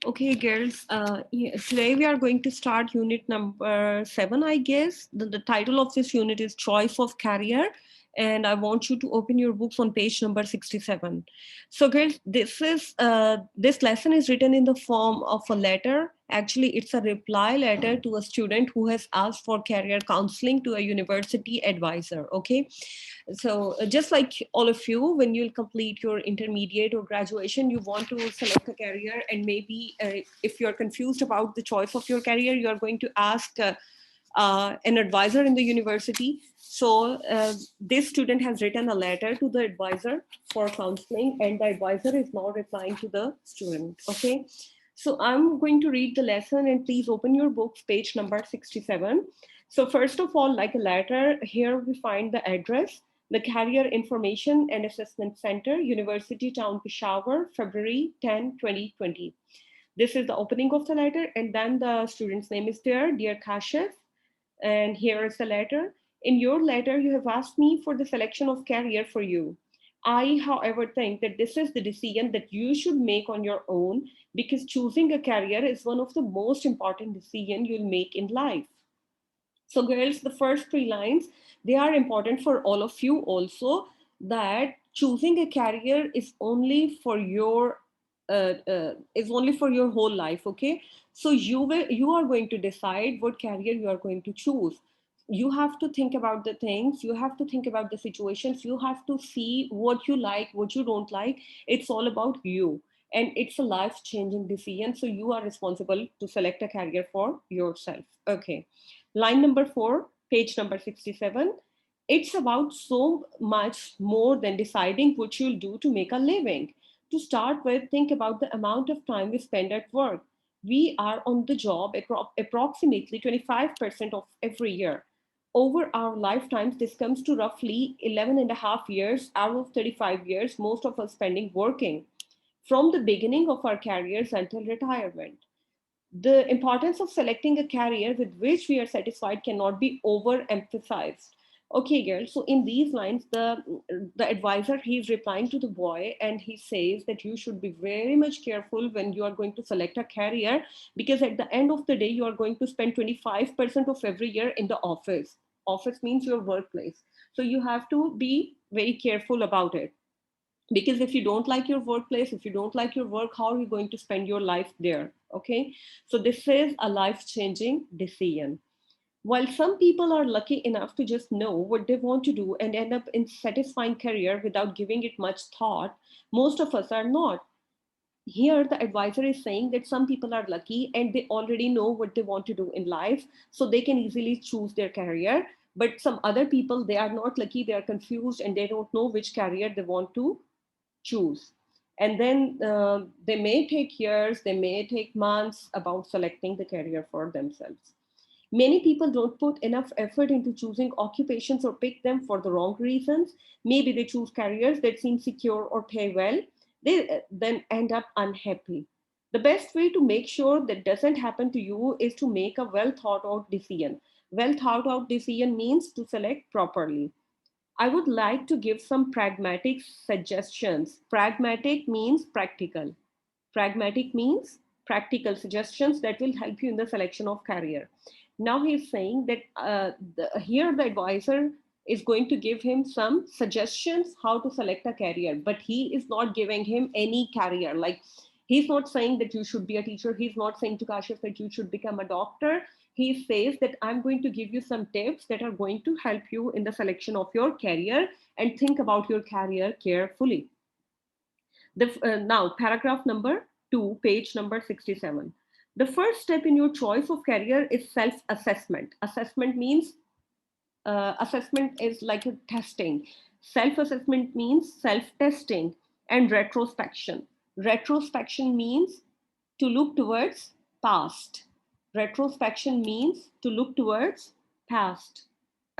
Okay, girls, today we are going to start unit number 7, I guess. The title of this unit is Choice of Career, and I want you to open your books on page number 67. So, girls, this lesson is written in the form of a letter. Actually, it's a reply letter to a student who has asked for career counseling to a university advisor. Okay, so just like all of you, when you'll complete your intermediate or graduation, you want to select a career, and maybe if you're confused about the choice of your career, you are going to ask an advisor in the university. So this student has written a letter to the advisor for counseling, and the advisor is now replying to the student. Okay, so I'm going to read the lesson, and please open your books, page number 67. So first of all, like a letter, here we find the address, the Career Information and Assessment Center, University Town, Peshawar, February 10, 2020. This is the opening of the letter, and then the student's name is there, Dear Kashif, and here is the letter. In your letter, you have asked me for the selection of career for you. I, however, think that this is the decision that you should make on your own, because choosing a career is one of the most important decisions you'll make in life. So, girls, the first three lines, they are important for all of you also, that choosing a career is only for your whole life. Okay, so you are going to decide what career you are going to choose. You have to think about the things, you have to think about the situations, you have to see what you like, what you don't like. It's all about you, and it's a life changing decision, so you are responsible to select a career for yourself. Okay, line number 4, page number 67. It's about so much more than deciding what you'll do to make a living. To start with, think about the amount of time we spend at work. We are on the job approximately 25% of every year. Over our lifetimes, this comes to roughly 11 and a half years out of 35 years, most of us spending working from the beginning of our careers until retirement. The importance of selecting a career with which we are satisfied cannot be overemphasized. Okay, girl. So in these lines, the advisor, he's replying to the boy, and he says that you should be very much careful when you are going to select a career, because at the end of the day, you are going to spend 25% of every year in the office. Office means your workplace. So you have to be very careful about it, because if you don't like your workplace, if you don't like your work, how are you going to spend your life there? Okay, so this is a life changing decision. While some people are lucky enough to just know what they want to do and end up in satisfying career without giving it much thought, most of us are not. Here the advisor is saying that some people are lucky and they already know what they want to do in life, so they can easily choose their career. But some other people, they are not lucky, they are confused, and they don't know which career they want to choose. And then they may take years, they may take months about selecting the career for themselves. Many people don't put enough effort into choosing occupations or pick them for the wrong reasons. Maybe they choose careers that seem secure or pay well. They then end up unhappy. The best way to make sure that doesn't happen to you is to make a well thought out decision. Well thought out decision means to select properly. I would like to give some pragmatic suggestions. Pragmatic means practical. Pragmatic means practical suggestions that will help you in the selection of career. Now he's saying that here the advisor is going to give him some suggestions how to select a career, but he is not giving him any career. Like, he's not saying that you should be a teacher. He's not saying to Kashif that you should become a doctor. He says that I'm going to give you some tips that are going to help you in the selection of your career, and think about your career carefully. Now, paragraph number 2, page number 67. The first step in your choice of career is self assessment. Assessment is like a testing. Self assessment means self testing. And retrospection. Retrospection means to look towards past. Retrospection means to look towards past.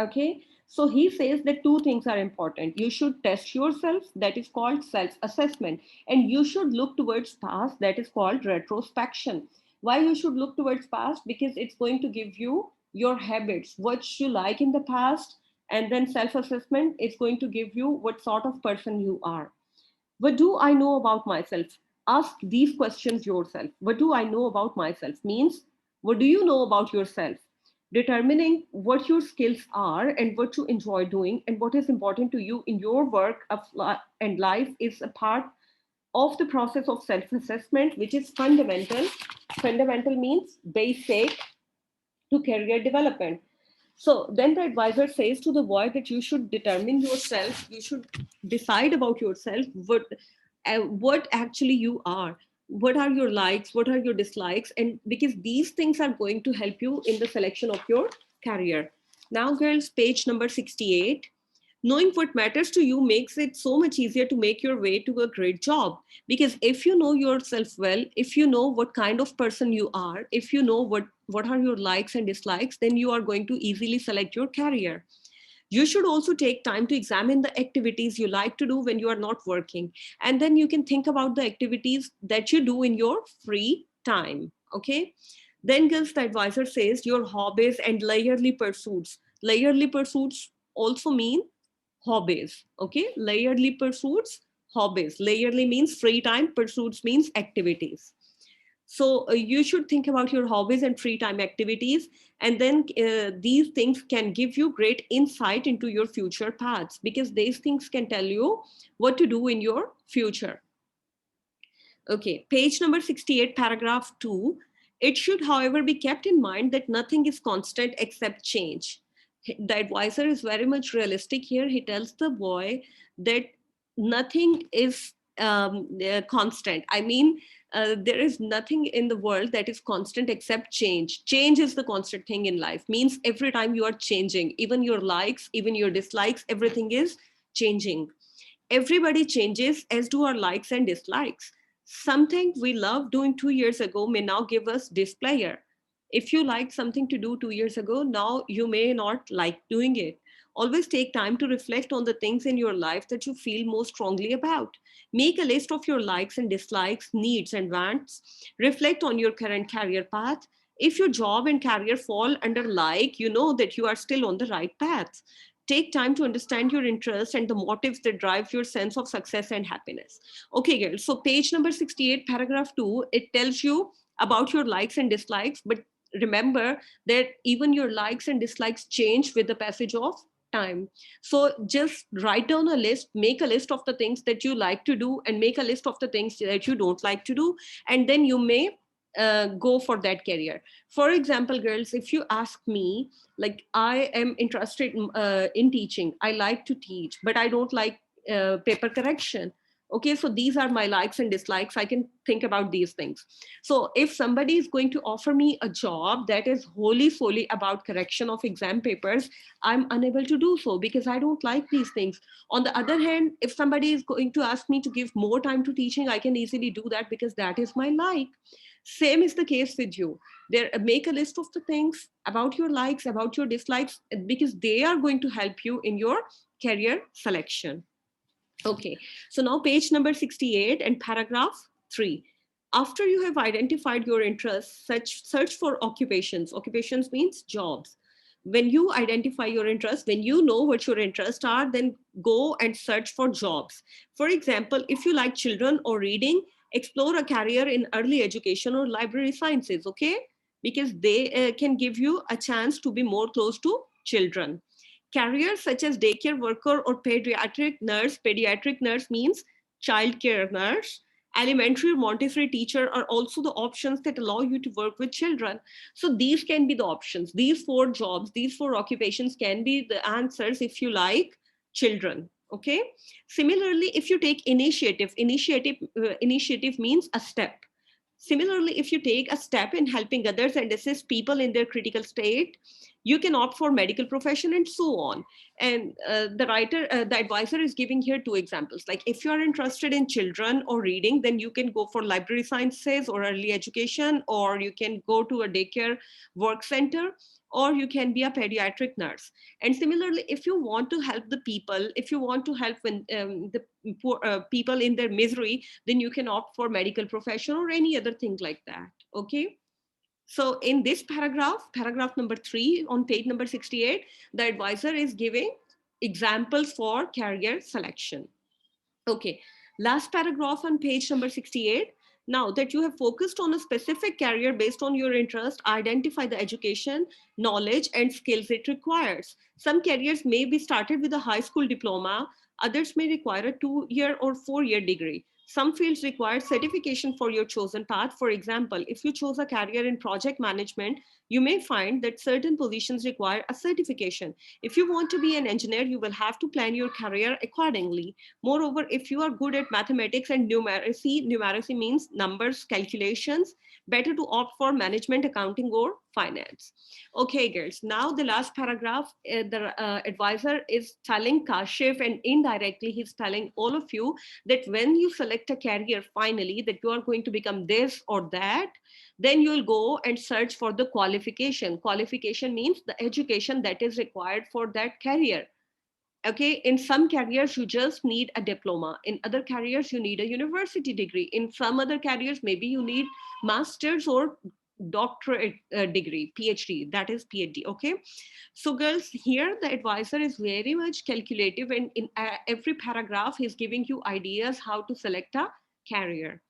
Okay, so he says that two things are important. You should test yourself, that is called self assessment, and you should look towards past, that is called retrospection. Why you should look towards past? Because it's going to give you your habits, what you like in the past. And then self assessment is going to give you what sort of person you are. What do I know about myself? Ask these questions yourself. What do I know about myself? Means, what do you know about yourself? Determining what your skills are and what you enjoy doing and what is important to you in your work and life is a part of the process of self assessment, which is fundamental. Fundamental means basic to career development. So then the advisor says to the boy that you should determine yourself, you should decide about yourself, what actually you are, what are your likes, what are your dislikes, and because these things are going to help you in the selection of your career. Now, girls, page number 68. Knowing what matters to you makes it so much easier to make your way to a great job, because if you know yourself well, if you know what kind of person you are, if you know what are your likes and dislikes, then you are going to easily select your career. You should also take time to examine the activities you like to do when you are not working, and then you can think about the activities that you do in your free time. Okay, then girls, the advisor says your hobbies and layerly pursuits. Layerly pursuits also mean hobbies. Okay, layerly pursuits, hobbies. Layerly means free time, pursuits means activities. So you should think about your hobbies and free time activities, and then these things can give you great insight into your future paths, because these things can tell you what to do in your future. Okay, page number 68, paragraph 2. It should, however, be kept in mind that nothing is constant except change. The advisor is very much realistic here. He tells the boy that nothing is constant. I mean, there is nothing in the world that is constant except change. Change is the constant thing in life. Means every time you are changing, even your likes, even your dislikes, everything is changing. Everybody changes, as do our likes and dislikes. Something we loved doing 2 years ago may now give us displeasure. If you liked something to do 2 years ago, now you may not like doing it. Always take time to reflect on the things in your life that you feel most strongly about. Make a list of your likes and dislikes, needs and wants. Reflect on your current career path. If your job and career fall under like, you know that you are still on the right path. Take time to understand your interests and the motives that drive your sense of success and happiness. Okay, girls. So page number 68, paragraph 2, it tells you about your likes and dislikes, but remember that even your likes and dislikes change with the passage of time. So just write down a list, make a list of the things that you like to do, and make a list of the things that you don't like to do, and then you may go for that career. For example, girls, if you ask me, like, I am interested in teaching, I like to teach, but I don't like paper correction. Okay, so these are my likes and dislikes. I can think about these things. So if somebody is going to offer me a job that is wholly solely about correction of exam papers, I'm unable to do so because I don't like these things. On the other hand, if somebody is going to ask me to give more time to teaching, I can easily do that because that is my like. Same is the case with you. There, make a list of the things about your likes, about your dislikes, because they are going to help you in your career selection. Okay, so now page number 68 and paragraph 3. After you have identified your interests, search for occupations. Occupations means jobs. When you identify your interests, when you know what your interests are, then go and search for jobs. For example, if you like children or reading, explore a career in early education or library sciences, okay? Because they can give you a chance to be more close to children. Careers such as daycare worker or pediatric nurse means childcare nurse, elementary or Montessori teacher are also the options that allow you to work with children. So these can be the options. These four jobs, these four occupations can be the answers if you like children. Okay. Similarly, if you take initiative means a step. Similarly, if you take a step in helping others and assist people in their critical state, you can opt for medical profession and so on. And the advisor is giving here two examples. Like if you are interested in children or reading, then you can go for library sciences or early education, or you can go to a daycare work center, or you can be a pediatric nurse. And similarly, if you want to help the people, if you want to help when the poor, people in their misery, then you can opt for medical profession or any other thing like that. Okay. So in this paragraph, paragraph number 3 on page number 68, the advisor is giving examples for career selection. Okay. Last paragraph on page number 68. Now that you have focused on a specific career based on your interest, identify the education, knowledge, and skills it requires. Some careers may be started with a high school diploma, others may require a 2-year or 4-year degree. Some fields require certification for your chosen path. For example, if you chose a career in project management, you may find that certain positions require a certification. If you want to be an engineer, you will have to plan your career accordingly. Moreover, if you are good at mathematics and numeracy means numbers, calculations, better to opt for management, accounting, or finance. Okay, girls, now the last paragraph, the advisor is telling Kashif, and indirectly he's telling all of you that when you select a career finally, that you are going to become this or that, then you'll go and search for the qualification. Qualification means the education that is required for that career. Okay, in some careers you just need a diploma, in other careers you need a university degree, in some other careers maybe you need master's or doctorate degree, phd, that is phd. Okay, so girls, here the advisor is very much calculative, and in every paragraph he's giving you ideas how to select a career.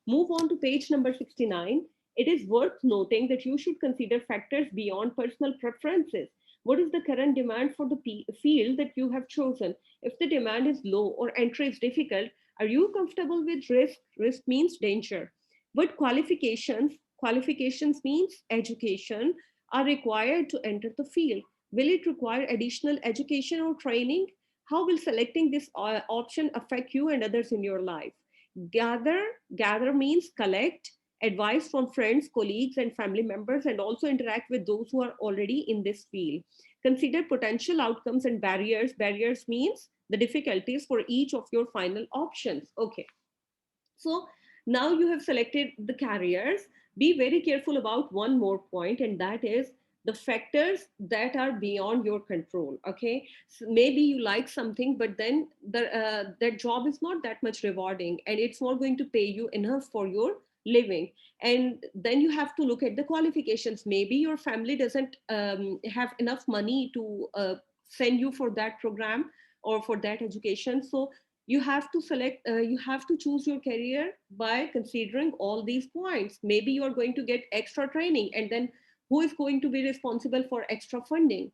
Move on to page number 69. It is worth noting that you should consider factors beyond personal preferences. What is the current demand for the field that you have chosen? If the demand is low or entry is difficult, are you comfortable with risk? Risk means danger. What qualifications? Qualifications means education are required to enter the field. Will it require additional education or training? How will selecting this option affect you and others in your life? Gather, gather means collect advice from friends, colleagues, and family members, and also interact with those who are already in this field. Consider potential outcomes and barriers. Barriers means the difficulties for each of your final options. Okay. So now you have selected the careers. Be very careful about one more point, and that is the factors that are beyond your control. Okay, so maybe you like something, but then that job is not that much rewarding, and it's not going to pay you enough for your living. And then you have to look at the qualifications. Maybe your family doesn't have enough money to send you for that program or for that education. So you have to you have to choose your career by considering all these points. Maybe you are going to get extra training, and then who is going to be responsible for extra funding?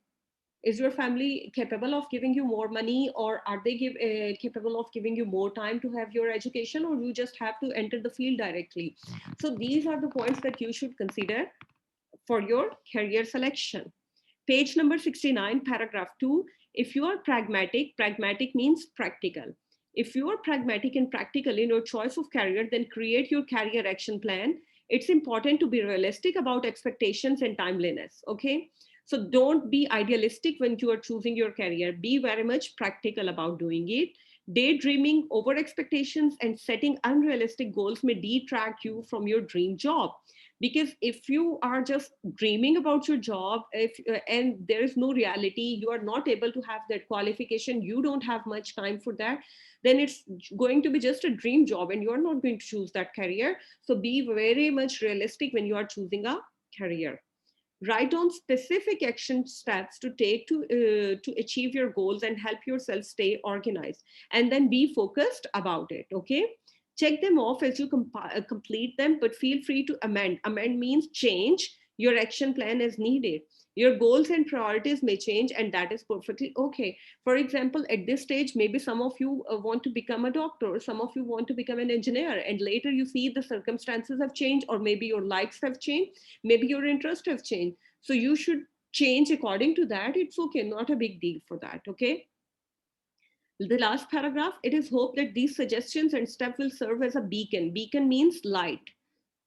Is your family capable of giving you more money, or are they capable of giving you more time to have your education, or you just have to enter the field directly? So these are the points that you should consider for your career selection. Page number 69, paragraph 2. If you are pragmatic, pragmatic means practical. If you are pragmatic and practical in your choice of career, then create your career action plan. It's important to be realistic about expectations and timeliness. Okay. So don't be idealistic when you are choosing your career. Be very much practical about doing it. Daydreaming, over expectations, and setting unrealistic goals may detract you from your dream job. Because if you are just dreaming about your job, if and there is no reality, you are not able to have that qualification, you don't have much time for that, then it's going to be just a dream job, and you are not going to choose that career. So be very much realistic when you are choosing a career. Write down specific action steps to take to achieve your goals and help yourself stay organized, and then be focused about it. Okay, check them off as you complete them, but feel free to amend means change your action plan as needed. Your goals and priorities may change, and that is perfectly okay. For example, at this stage, maybe some of you want to become a doctor, some of you want to become an engineer, and later you see the circumstances have changed, or maybe your likes have changed, maybe your interests have changed. So you should change according to that. It's okay, not a big deal for that. Okay. The last paragraph, it is hoped that these suggestions and steps will serve as a beacon. Beacon means light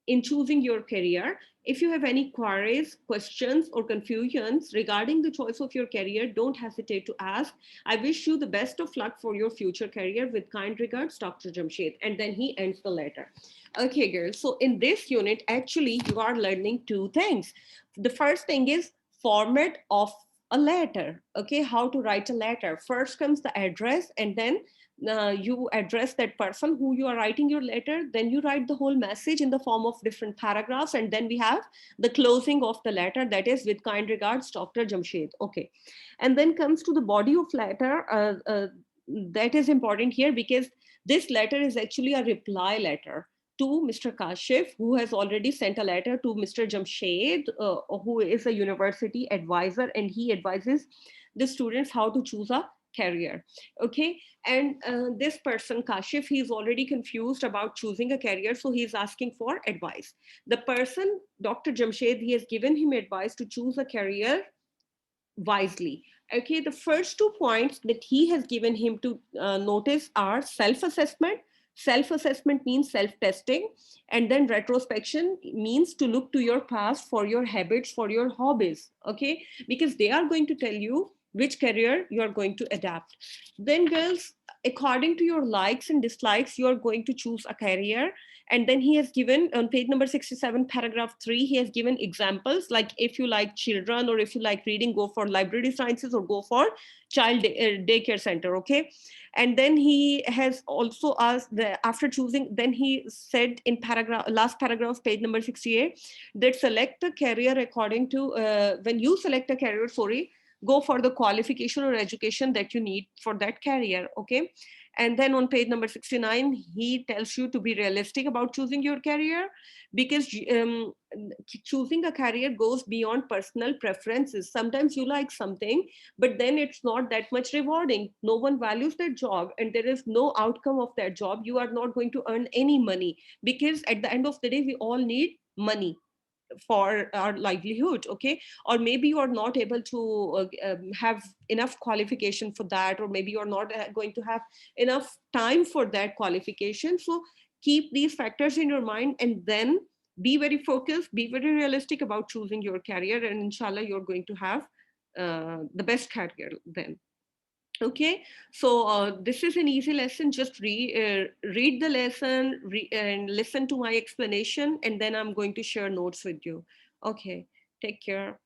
in choosing your career. If you have any queries, questions, or confusions regarding the choice of your career, don't hesitate to ask. I wish you the best of luck for your future career. With kind regards, Dr. Jamshed. And then he ends the letter. Okay, girls. So in this unit, actually, you are learning two things. The first thing is format of a letter. Okay, how to write a letter. First comes the address, and then you address that person who you are writing your letter. Then you write the whole message in the form of different paragraphs, and then we have the closing of the letter, that is, with kind regards, Dr. Jamshed. Okay, and then comes to the body of letter. That is important here, because This letter is actually a reply letter to Mr. Kashif, who has already sent a letter to Mr. Jamshed, who is a university advisor, and he advises the students how to choose a career. Okay, and this person Kashif, he is already confused about choosing a career, so he is asking for advice. The person, Dr. Jamshed, he has given him advice to choose a career wisely. Okay, the first 2 points that he has given him to notice are self-assessment. Self-assessment means self-testing, and then retrospection means to look to your past for your habits, for your hobbies. Okay, because they are going to tell you which career you are going to adapt. Then girls, according to your likes and dislikes, you are going to choose a career. And then he has given on page number 67, paragraph 3, he has given examples like if you like children or if you like reading, go for library sciences or go for child daycare center. Okay. And then he has also asked after choosing, then he said in paragraph, last paragraph, page number 68, that select a career according to, when you select a career, sorry, go for the qualification or education that you need for that career. Okay. And then on page number 69, he tells you to be realistic about choosing your career, because choosing a career goes beyond personal preferences. Sometimes you like something, but then it's not that much rewarding. No one values that job, and there is no outcome of that job. You are not going to earn any money, because at the end of the day, we all need money for our livelihood. Okay, or maybe you are not able to have enough qualification for that, or maybe you're not going to have enough time for that qualification. So keep these factors in your mind, and then be very focused, be very realistic about choosing your career, and inshallah you're going to have the best career then. Okay, so this is an easy lesson. Just read the lesson, and listen to my explanation, and then I'm going to share notes with you. Okay, take care.